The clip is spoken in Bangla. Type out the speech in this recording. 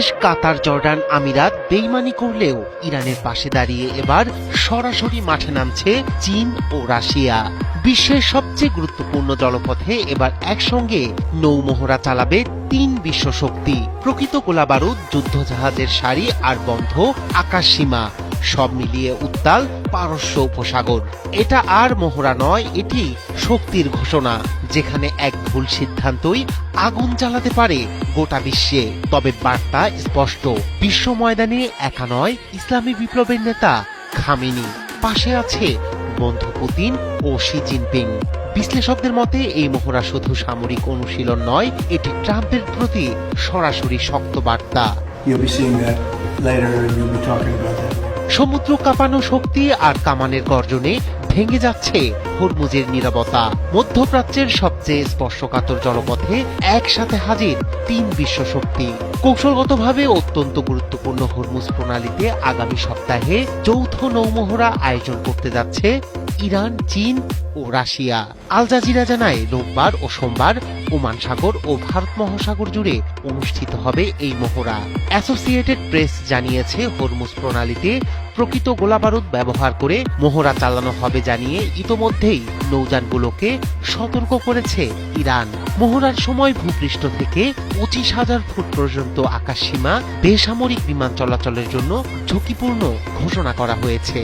শেষমেশ কাতার, জর্ডান, আমিরাত বেইমানি করলেও ইরানের পাশে দাঁড়িয়ে এবার সরাসরি মাঠে নামছে চীন ও রাশিয়া। বিশ্বের সবচেয়ে গুরুত্বপূর্ণ জলপথে এবার একসঙ্গে নৌমহড়া চালাবে তিন বিশ্বশক্তি। প্রকৃত গোলাবারুদ, যুদ্ধজাহাজের সারি আর বন্ধ আকাশসীমা, সব মিলিয়ে উত্তাল পারস্য উপসাগর। এটা আর মহড়া নয়, এটি শক্তির ঘোষণা, যেখানে এক ভুল সিদ্ধান্তই আগুন জ্বালাতে পারে গোটা বিশ্বে। তবে বার্তা স্পষ্ট, বিশ্ব ময়দানে একা নয় ইসলামী বিপ্লবের নেতা খামেনি, পাশে আছে বন্ধু পুতিন ও শি জিনপিং। বিশ্লেষকদের মতে এই মহড়া শুধু সামরিক অনুশীলন নয়, এটি ট্রাম্পের প্রতি সরাসরি শক্ত বার্তা। সমুদ্র কাঁপানো শক্তি আর কামানের গর্জনে ভেঙে যাচ্ছে হরমুজের নীরবতা। মধ্যপ্রাচ্যের সবচেয়ে স্পর্শকাতর জলপথে একসাথে হাজির তিন বিশ্বশক্তি। কৌশলগতভাবে অত্যন্ত গুরুত্বপূর্ণ হরমুজ প্রণালীতে আগামী সপ্তাহে যৌথ নৌমহড়া আয়োজন করতে যাচ্ছে ইরান, চীন ও রাশিয়া। আল জাজিরা জানায়, রোববার ও সোমবার ওমান সাগর ও ভারত মহাসাগর জুড়ে অনুষ্ঠিত হবে এই মহড়া। অ্যাসোসিয়েটেড প্রেস জানিয়েছে, হরমুজ প্রণালীতে প্রকৃত গোলাবারুদ ব্যবহার করে মহড়া চালানো হবে জানিয়ে ইতোমধ্যেই নৌযানগুলোকে সতর্ক করেছে ইরান। মহড়ার সময় ভূপৃষ্ঠ থেকে 25,000 ফুট পর্যন্ত আকাশসীমা বেসামরিক বিমান চলাচলের জন্য ঝুঁকিপূর্ণ ঘোষণা করা হয়েছে।